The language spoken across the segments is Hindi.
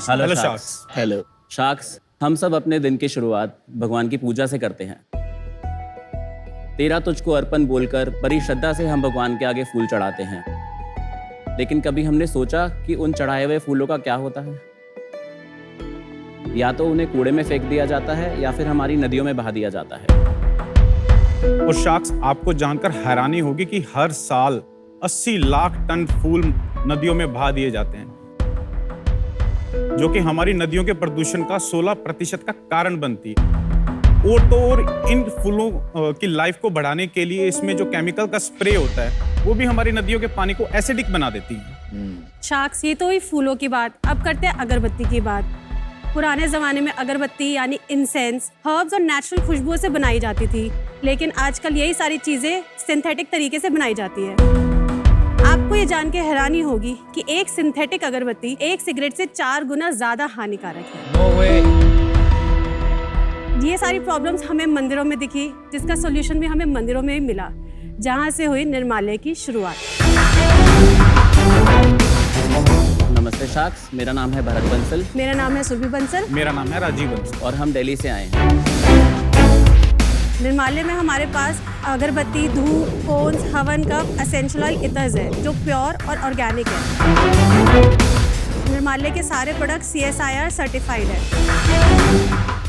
Hello sharks. हेलो शार्क्स, हम सब अपने दिन की शुरुआत भगवान की पूजा से करते हैं। तेरा तुझको अर्पण बोलकर बड़ी श्रद्धा से हम भगवान के आगे फूल चढ़ाते हैं। लेकिन कभी हमने सोचा कि उन चढ़ाए हुए फूलों का क्या होता है? या तो उन्हें कूड़े में फेंक दिया जाता है या फिर हमारी नदियों में बहा दिया जाता है। और शार्क्स, आपको जानकर हैरानी होगी कि हर साल 80 लाख टन फूल नदियों में बहा दिए जाते हैं, जो कि हमारी नदियों के प्रदूषण का 16% का कारण बनती है। और इन फूलों की लाइफ को बढ़ाने के लिए इसमें जो केमिकल का स्प्रे होता है वो भी हमारी नदियों के पानी को एसिडिक बना देती है। शार्क्स, ये तो हुई फूलों की बात। अब करते हैं अगरबत्ती की बात। पुराने जमाने में अगरबत्ती यानी इंसेंस हर्ब्स और नेचुरल खुशबुओं से बनाई जाती थी, लेकिन आजकल यही सारी चीजें सिंथेटिक तरीके से बनाई जाती है। आपको ये जान के हैरानी होगी कि एक सिंथेटिक अगरबत्ती एक सिगरेट से 4 गुना ज्यादा हानिकारक है। नो वे। ये सारी प्रॉब्लम्स हमें मंदिरों में दिखी, जिसका सॉल्यूशन भी हमें मंदिरों में ही मिला, जहाँ से हुई निर्मालय की शुरुआत। नमस्ते शार्क्स, मेरा नाम है भरत बंसल। मेरा नाम है सुरभि बंसल। मेरा नाम है राजीव बंसल। और हम दिल्ली से आए हैं। निर्मालय में हमारे पास अगरबत्ती, धूप, कोन्स, हवन कप, एसेंशियल ऑयल इतर्स है जो प्योर और ऑर्गेनिक है। निर्मालय के सारे प्रोडक्ट CSIR सर्टिफाइड है।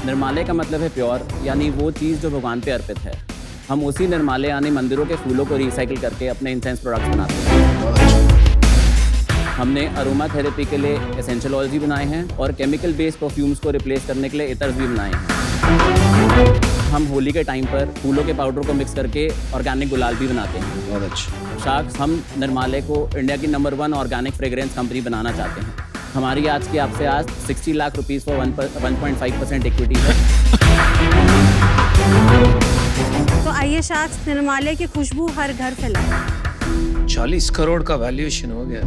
निर्मालय का मतलब है प्योर, यानी वो चीज़ जो भगवान पे अर्पित है। हम उसी निर्मालय यानी मंदिरों के फूलों को रिसाइकिल करके अपने इंसेंस प्रोडक्ट्स बनाते हैं। हमने अरोमा थेरेपी के लिए एसेंशियल ऑयल्स भी बनाए हैं और केमिकल बेस्ड परफ्यूम्स को रिप्लेस करने के लिए इतर्स भी बनाए हैं। हम होली के टाइम पर फूलों के पाउडर को मिक्स करके ऑर्गेनिक गुलाल भी बनाते हैं। बहुत अच्छा। शार्क्स, हम निर्मालय को इंडिया की नंबर 1 ऑर्गेनिक फ्रेग्रेंस कंपनी बनाना चाहते हैं। हमारी आज की आपसे आज 60 लाख रुपीस फॉर 1.5% इक्विटी है। तो आइए शार्क्स, निर्मालय की खुशबू हर घर फैलाएं। 40 करोड़ का वैल्यूएशन हो गया।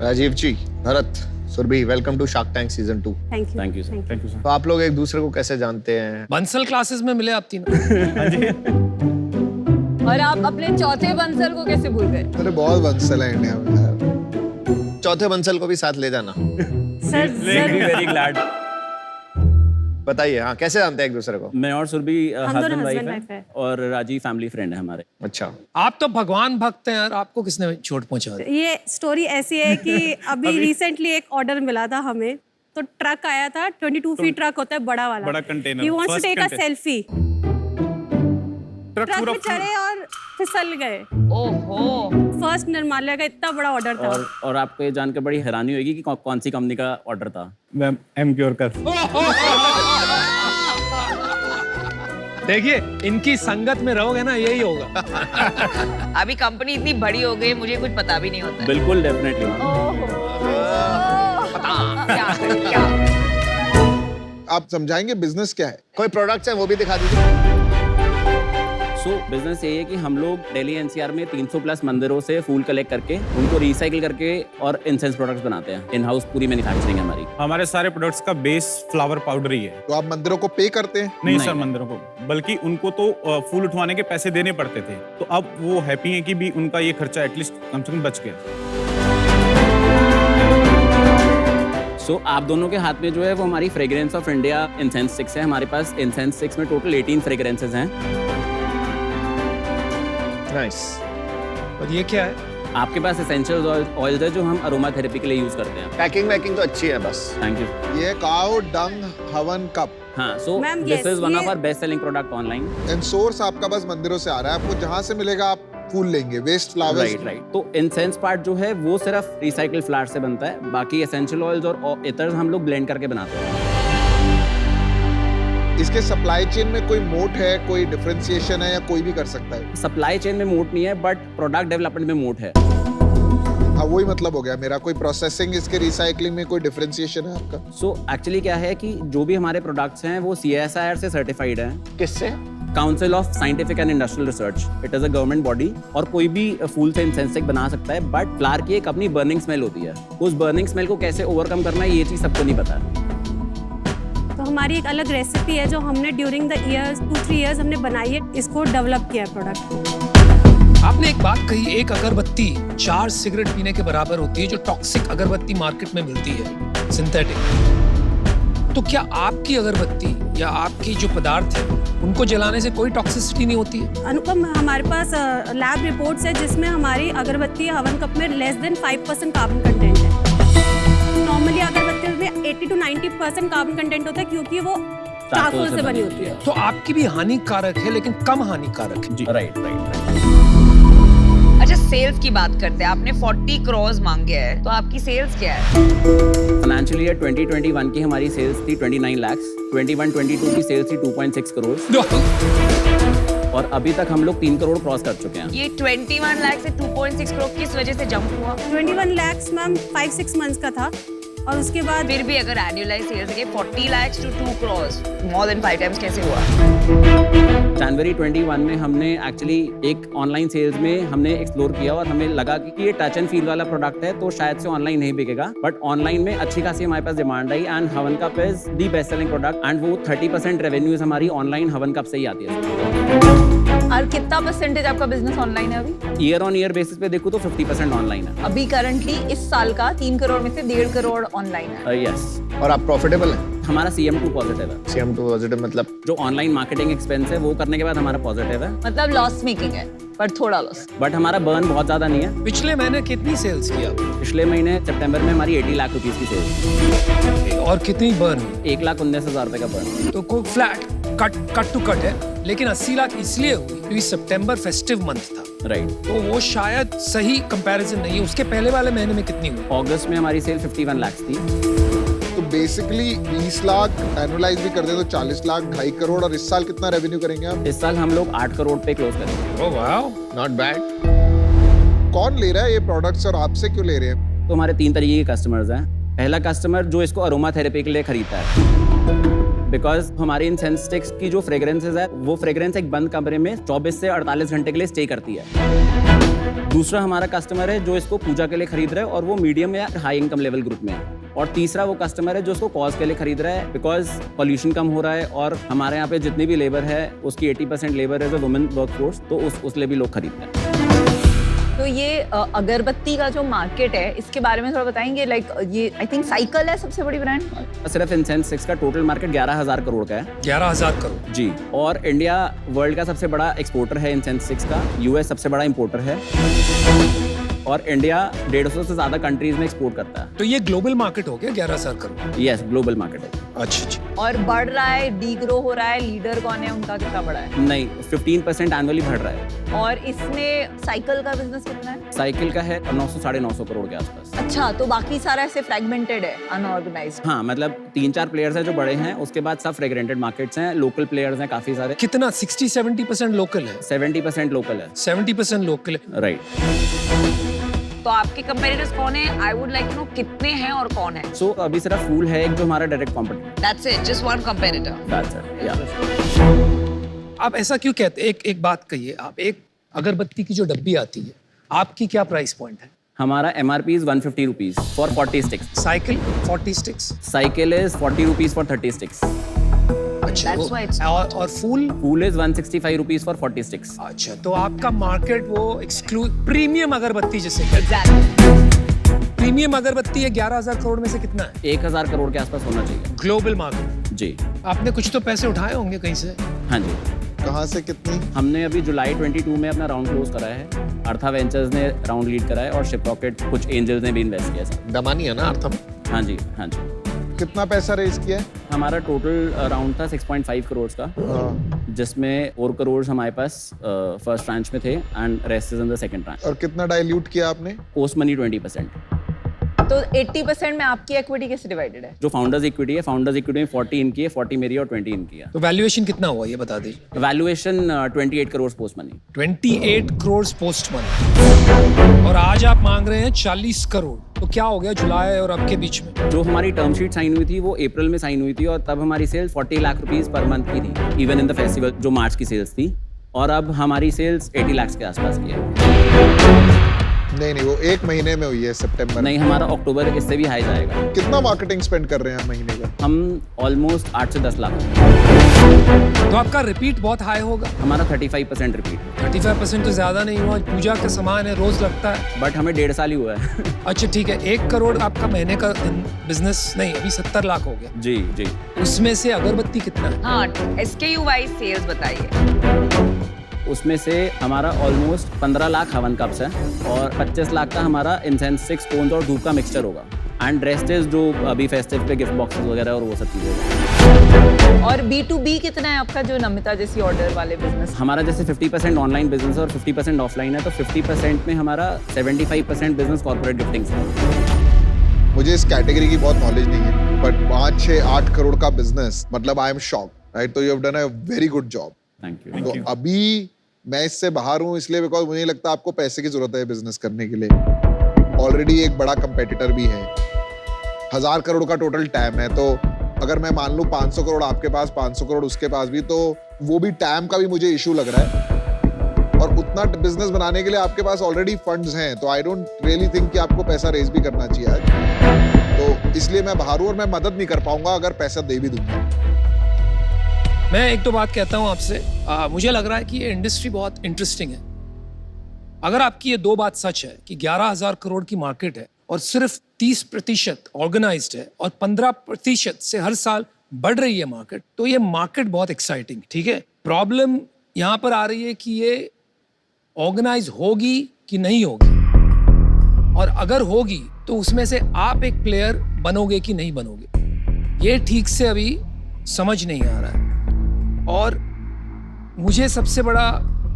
Rajeev ji, Bharat, Surabhi, welcome to Shark Tank season 2। Thank you. Thank you sir. Thank you sir. तो आप लोग एक दूसरे को कैसे जानते हैं? बंसल क्लासेस में मिले आप तीनों। हाँ जी। और आप अपने चौथे बंसल को कैसे भूल गए? अरे बहुत बंसल है इंडिया में यार। चौथे बंसल को भी साथ ले जाना। Sir very glad. बताइए, हाँ, कैसे जानते हैं एक दूसरे को? मैं और सुरभि हम दोनों हस्बैंड वाइफ husband wife है है। और राजीव फैमिली फ्रेंड है हमारे। अच्छा। आप तो भगवान भक्त हैं यार, आपको किसने चोट पहुंचा दी? ये स्टोरी ऐसी है कि अभी रिसेंटली एक ऑर्डर मिला था हमें। तो ट्रक आया था, 22 फीट ट्रक होता है बड़ा वाला। बड़ा container. He wants to First take a container। selfie। Truck truck पूरा में चढ़े और फिसल गए। ओहो, फर्स्ट निर्मालय का इतना बड़ा ऑर्डर था। और आपको ये जानकर बड़ी हैरानी होगी कि कौन सी कंपनी का ऑर्डर था। मैं एमक्योर का। देखिए, इनकी संगत में रहोगे ना, यही होगा। अभी कंपनी इतनी बड़ी हो गई, मुझे कुछ पता भी नहीं होता है। बिल्कुल, डेफिनेटली। क्या करें, क्या? आप समझाएंगे बिजनेस क्या है? कोई प्रोडक्ट्स हैं वो भी दिखा दीजिए। सो बिजनेस ये है कि हम लोग दिल्ली NCR में 300 प्लस मंदिरों से फूल कलेक्ट करके उनको रिसाइकिल करके और इंसेंस प्रोडक्ट्स बनाते हैं। इन हाउस पूरी मैन्युफैक्चरिंग है हमारी। हमारे सारे प्रोडक्ट्स का बेस फ्लावर पाउडर ही है। तो आप मंदिरों को पे करते हैं? नहीं नहीं। सर, मंदिरों को, बल्कि उनको तो फूल उठवाने के पैसे देने पड़ते थे। तो अब वो हैप्पी हैं कि भी उनका ये खर्चा एटलीस्ट कम से कम बच गया। सो आप दोनों के हाथ में जो है वो हमारी fragrance of India incense sticks है। हमारे पास इंसेंस स्टिक्स में टोटल 18 फ्रेग्रेंसेस हैं। नाइस। और ये क्या है? आपके पास एसेंशियल ऑयल्स है जो हम अरोमा थेरेपी के लिए यूज करते हैं। पैकिंग वैकिंग तो अच्छी है बस। Thank you. ये काउ डंग हवन कप हाँ, so Ma'am, this yes, is one of ये- our best selling product online. And source आपका बस मंदिरों से आ रहा है। आपको जहां से मिलेगा आप फूल लेंगे, वेस्ट फ्लावर्स। राइट। तो इंसेंस पार्ट जो है वो सिर्फ रिसाइकिल फ्लावर से बनता है। बाकी एसेंशियल ऑयल्स और इतर्स हम लोग ब्लेंड करके बनाते हैं। इसके सप्लाई चेन में कोई मोट है, कोई डिफरेंशिएशन है, या कोई भी कर सकता है? सप्लाई चेन में मोट नहीं है, बट प्रोडक्ट डेवलपमेंट में मोट है। हाँ, वही मतलब हो गया मेरा। कोई प्रोसेसिंग, इसके रिसाइकलिंग में कोई डिफरेंशिएशन है आपका? सो एक्चुअली क्या है कि जो भी हमारे प्रोडक्ट्स हैं वो CSIR से सर्टिफाइड हैं। किससे? Council of scientific and industrial research. It is a government body. और कोई भी फूल से इंसेंस स्टिक बना सकता है, बट फ्लावर की एक अपनी बर्निंग स्मेल होती है। उस बर्निंग स्मेल को कैसे ओवरकम करना है ये चीज सबको नहीं पता है। तो हमारी एक अलग रेसिपी है जो हमने ड्यूरिंग द ईयर्स 2-3 ईयर्स हमने बनाई है। इसको डेवलप किया है प्रोडक्ट। आपने एक बात कही, एक अगरबत्ती 4 सिगरेट पीने के बराबर होती है, जो टॉक्सिक अगरबत्ती मार्केट में मिलती है, सिंथेटिक। तो क्या आपकी अगरबत्ती या आपकी जो पदार्थ है उनको जलाने से कोई टॉक्सिसिटी नहीं होती है? अनुपम, हमारे पास लैब रिपोर्ट्स है जिसमें हमारी अगरबत्ती हवन कप में लेस देन 5% कार्बन कंटेंट है। नॉर्मली अगरबत्ती में 80 to 90% कार्बन कंटेंट होता है क्योंकि वो चारकोल से बनी होती है। तो आपकी भी हानिकारक है लेकिन कम हानिकारक है। जी राइट। अच्छा, सेल्स की बात करते हैं। आपने 40 करोड़ मांगे है, तो आपकी सेल्स क्या है? फाइनेंशियल ईयर 2021 की हमारी सेल्स थी 29 लाख, 21-22 की सेल्स थी 2.6 करोड़ और अभी तक हम लोग 3 करोड़ क्रॉस कर चुके हैं। ये 21 लाख से 2.6 करोड़ किस वजह से जंप हुआ? 21 lakhs मैम 5-6 मंथ्स का था और उसके बाद फिर भी अगर एनुअलाइज सेल्स है 40 lakh to 2 crore, more than 5 times कैसे हुआ? जनवरी 21 में हमने एक्चुअली एक ऑनलाइन सेल्स में हमने एक्सप्लोर किया और हमें लगा कि ये टच एंड फील वाला प्रोडक्ट है तो शायद से ऑनलाइन नहीं बिकेगा, बट ऑनलाइन में अच्छी खासी हमारे पास डिमांड आई एंड हवन cup is the best selling product and वो 30% रेवेन्यूज हमारी ऑनलाइन हवन कप से ही आती है। और कितना परसेंटेज आपका बिजनेस ऑनलाइन है अभी? ईयर ऑन ईयर बेसिस पे देखो तो 50% ऑनलाइन है। अभी करंटली इस साल का 3 करोड़ में से 1.5 करोड़ ऑनलाइन है। यस। और आप प्रॉफिटेबल हैं? हमारा CM2 पॉजिटिव है। CM2 पॉजिटिव मतलब? जो ऑनलाइन मार्केटिंग एक्सपेंस है वो करने के बाद हमारा पॉजिटिव है, मतलब लॉस मेकिंग है पर थोड़ा लॉस। बट हमारा बर्न बहुत ज्यादा नहीं है। पिछले महीने कितनी सेल्स किया? पिछले महीने सितंबर में हमारी 80 लाख रुपीस की सेल्स, और कितनी बर्न? 1,19,000 रुपए का बर्न। तो कोई फ्लैट कट टू कट है, लेकिन 80 लाख इसलिए हुई क्योंकि सितंबर फेस्टिव मंथ था, राइट। तो वो शायद सही कंपैरिजन नहीं है। उसके पहले वाले महीने में कितनी हुई? अगस्त में हमारी सेल 51 लाख थी। तो बेसिकली 20 लाख एनुअलाइज भी कर दे तो 40 लाख, 2.5 करोड़। और इस साल कितना रेवेन्यू करेंगे आप? इस साल हम लोग 8 करोड़ पे क्लोज करेंगे। Oh wow, not bad. कौन ले रहा है ये प्रोडक्ट्स और आपसे क्यों ले रहे हैं? तो हमारे 3 तरीके के कस्टमर्स हैं। पहला कस्टमर जो इसको अरोमा थेरेपी के लिए खरीदता है, बिकॉज हमारी इंसेंस स्टिक्स की जो फ्रेग्रेंसेस है वो फ्रेग्रेंस एक बंद कमरे में 24 से 48 घंटे के लिए स्टे करती है। दूसरा हमारा कस्टमर है जो इसको पूजा के लिए खरीद रहा है और वो मीडियम या हाई इनकम लेवल ग्रुप में है। और तीसरा वो कस्टमर है जो उसको कॉज के लिए खरीद रहा है, बिकॉज पॉल्यूशन कम हो रहा है और हमारे यहाँ पे जितनी भी लेबर है उसकी 80% labour as a women work force, तो उस लिए भी लोग खरीदते हैं। तो ये अगरबत्ती का जो मार्केट है इसके बारे में थोड़ा बताएंगे? लाइक ये आई थिंक साइकिल है सबसे बड़ी ब्रांड। सिर्फ इंसेंस स्टिक्स का टोटल मार्केट 11,000 करोड़ का है। 11,000 करोड़ जी। और इंडिया वर्ल्ड का सबसे बड़ा एक्सपोर्टर है इंसेंस स्टिक्स का, यूएस सबसे बड़ा इंपोर्टर है और इंडिया 150 से ज्यादा कंट्रीज में एक्सपोर्ट करता है। तो ये ग्लोबल मार्केट हो गया 11,000 करोड़? यस, ग्लोबल मार्केट है। अच्छा अच्छा। और बढ़ रहा है, डी ग्रो हो रहा है, लीडर कौन है उनका कितना बड़ा है? नहीं, 15% एनुअली बढ़ रहा है। और इसमें साइकिल का बिजनेस कितना है? साइकिल का है 900-950 करोड़ के आसपास। अच्छा, तो बाकी सारा ऐसे फ्रेगमेंटेड है, अनऑर्गेनाइज्ड। हाँ, मतलब 3-4 प्लेयर्स हैं जो बड़े हैं, उसके बाद सब फ्रेगमेंटेड मार्केट्स हैं, लोकल प्लेयर्स हैं काफी सारे। कितना? 60-70% लोकल है? 70% लोकल है। 70% लोकल है, राइट। तो आपके कंपेटिटर्स कौन है? I would like to know कितने हैं और कौन है? सो अभी सिर्फ फूल है एक जो हमारा direct competitor. That's it, just one competitor. That's it, या। आप ऐसा क्यों कहते? एक बात कहिए, आप एक अगरबत्ती की जो डब्बी आती है आपकी क्या प्राइस पॉइंट है? हमारा MRP is 150 rupees for 40 sticks. Cycle 40 sticks? Cycle is 40 rupees for 30 sticks. अच्छा, That's why it's- और फूल? फूल इज 165 रुपीज फॉर 40 स्टिक्स। अच्छा, तो आपका मार्केट वो प्रीमियम अगरबत्ती जिसे प्रीमियम अगरबत्ती है 11,000 करोड़ में से कितना है? 1,000 करोड़ के आसपास होना चाहिए। Global market. जी। आपने कुछ तो पैसे उठाए होंगे कहीं से? हाँ जी। कहाँ से कितनी? हमने अभी जुलाई 22 में अपना राउंड क्लोज करा है। अर्था वेंचर्स ने राउंड लीड करा है और शिप रॉकेट, कुछ एंजल्स ने भी इन्वेस्ट किया है। दमानी है ना अर्थम? हाँ जी, हाँ जी। कितना पैसा रेज किया है? हमारा टोटल राउंड था 6.5 करोड़ का, जिसमें 4 करोड़ हमारे पास फर्स्ट ट्रांच में थे and rest is in the second tranche. और कितना डाइल्यूट किया आपने? Post money 20%। तो 80% में आपकी इक्विटी कैसे डिवाइडेड है? जो फाउंडर्स इक्विटी है, फाउंडर्स इक्विटी में 40 इनकी है, 40 मेरी और 20 इनकी है। तो वैल्यूएशन कितना हुआ ये बता दीजिए। Valuation 28 crore post money. 28 crore post money, और आज आप मांग रहे हैं 40 करोड़। तो क्या हो गया जुलाई और अब के बीच में? जो हमारी टर्म शीट साइन हुई थी वो अप्रैल में साइन हुई थी और तब हमारी sales 40 lakh rupees per month की थी, इवन इन द फेस्टिवल जो मार्च की सेल्स थी। और अब हमारी सेल्स 80 लाख के आसपास की है। नहीं नहीं, वो 1 महीने में हुई है सितंबर। नहीं, हमारा अक्टूबर इससे भी हाई जाएगा। कितना मार्केटिंग स्पेंड कर रहे हैं आप महीने का? हम ऑलमोस्ट 8 से 10 लाख। तो आपका रिपीट बहुत हाई होगा। हमारा 35% रिपीट, 35% तो ज्यादा नहीं हुआ, पूजा का सामान है, रोज लगता है। बट हमें 1.5 साल ही हुआ है। अच्छा ठीक है, 1 करोड़ आपका महीने का बिजनेस नहीं, अभी 70 लाख हो गया। जी जी। उसमें से अगरबत्ती कितना है? हाँ, SKU वाइज सेल्स बताइए। उसमें से हमारा ऑलमोस्ट 15 लाख हवन कप्स है और 25 लाख का हमारा इंसेंस स्टिक्स, कोन्स और धूप का मिक्सचर होगा। एंड रेस्ट इज जो अभी फेस्टिव पे गिफ्ट बॉक्सेस वगैरह और वो सब चीज़ें होगा। और B2B कितना है आपका, जो नमिता जैसी ऑर्डर वाले बिजनेस? हमारा जैसे 50% ऑनलाइन बिजनेस और 50% ऑफलाइन है, तो 50% में हमारा 75% बिजनेस कॉर्पोरेट गिफ्टिंग है। मुझे इस कैटेगरी की बहुत नॉलेज नहीं है, बट 5, 6, 8 करोड़ का बिजनेस, मतलब आई एम शॉक, राइट? तो you have done a very good job. Thank you. तो अभी मैं इससे बाहर हूँ इसलिए बिकॉज मुझे नहीं लगता आपको पैसे की जरूरत है बिजनेस करने के लिए। ऑलरेडी एक बड़ा कंपेटिटर भी है, 1000 करोड़ का टोटल टैम है। तो अगर मैं मान लूँ 500 करोड़ आपके पास, 500 करोड़ उसके पास भी, तो वो भी टैम का भी मुझे इशू लग रहा है। और उतना बिजनेस बनाने के लिए आपके पास ऑलरेडी फंड्स हैं, तो आई डोंट रियली थिंक कि आपको पैसा रेज भी करना चाहिए आज। तो इसलिए मैं बाहर हूँ और मैं मदद नहीं कर पाऊंगा अगर पैसा दे भी दूंगा। मैं एक तो बात कहता हूं आपसे, मुझे लग रहा है कि ये इंडस्ट्री बहुत इंटरेस्टिंग है। अगर आपकी ये 2 बात सच है कि 11,000 करोड़ की मार्केट है और सिर्फ 30% ऑर्गेनाइज्ड है और 15% से हर साल बढ़ रही है मार्केट, तो ये मार्केट बहुत एक्साइटिंग, ठीक है। प्रॉब्लम यहाँ पर आ रही है कि ये ऑर्गेनाइज होगी कि नहीं होगी, और अगर होगी तो उसमें से आप एक प्लेयर बनोगे कि नहीं बनोगे, ये ठीक से अभी समझ नहीं आ रहा है। और मुझे सबसे बड़ा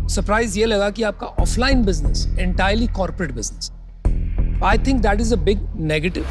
सरप्राइज ये लगा कि आपका offline business entirely corporate business, I think that is a big negative.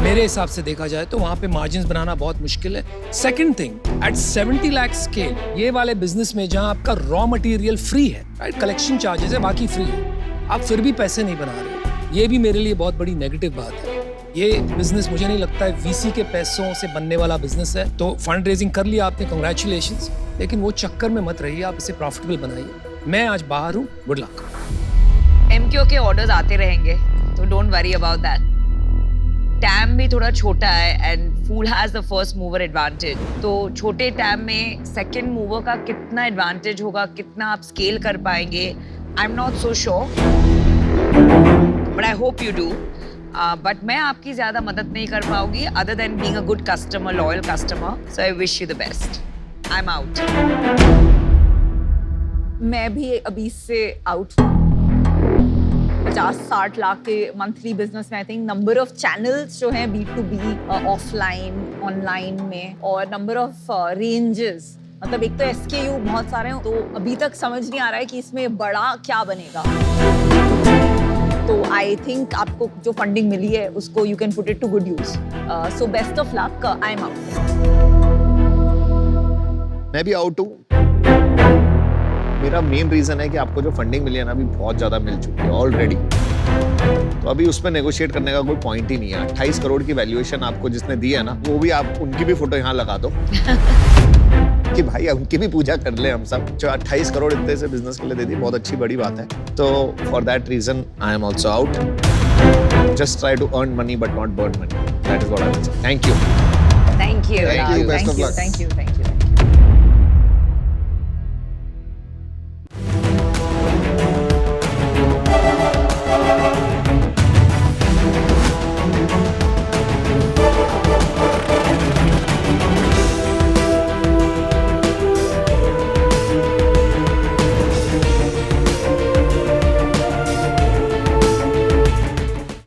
मेरे हिसाब से देखा जाए तो वहां पे मार्जिन्स बनाना बहुत मुश्किल है। Second thing, at 70 lakh scale, ये वाले बिजनेस में जहां आपका रॉ मटेरियल फ्री है, राइट, कलेक्शन चार्जेस है, बाकी फ्री है, आप फिर भी पैसे नहीं बना रहे, ये भी मेरे लिए बहुत बड़ी नेगेटिव बात है। ये बिजनेस मुझे नहीं लगता है VC के पैसों से बनने वाला बिजनेस है। तो फंड रेजिंग कर लिया आपने, कांग्रेचुलेशंस, लेकिन वो चक्कर में मत रहिए, आप इसे प्रॉफिटेबल बनाइए। मैं आज बाहर हूँ, गुड लक। MKO के ऑर्डर्स आते रहेंगे, तो don't worry about that. TAM भी थोड़ा छोटा है and Phool has the first mover advantage. तो छोटे टैम में सेकंड मूवर का कितना एडवांटेज होगा, कितना आप स्केल कर पाएंगे, I am not so sure, but I hope you do. But मैं आपकी ज्यादा मदद नहीं कर पाऊंगी other than being a good customer, loyal customer, so I wish you the best. I am out. मैं भी अभी से आउट हूँ। 50-60 लाख के मंथली बिजनेस में I think number of channels जो हैं B2B, ऑफलाइन, ऑनलाइन में, और नंबर ऑफ रेंजेस, मतलब एक तो SKU बहुत सारे हैं, तो अभी तक समझ नहीं आ रहा है कि इसमें बड़ा क्या बनेगा। तो आई थिंक आपको जो फंडिंग मिली है उसको you can put it to good use. So best of luck, I am out. मैं भी आउट हूँ। मेरा मेन रीजन है कि आपको जो फंडिंग मिली है ना, अभी बहुत ज्यादा मिल चुकी है ऑलरेडी, तो अभी उस पर नेगोशिएट करने का कोई पॉइंट ही नहीं है। 28 करोड़ की वैल्यूएशन आपको जिसने दी है ना, वो भी आप उनकी भी फोटो यहाँ लगा दो कि भाई उनकी भी पूजा कर ले हम सब। जो 28 करोड़ इतने से बिजनेस के लिए दे दी, बहुत अच्छी बड़ी बात है। तो for that reason I am also out. Just try to earn money but not burn money, that is what I will say. Thank you. Thank you, Thank you, best of luck. Thank you.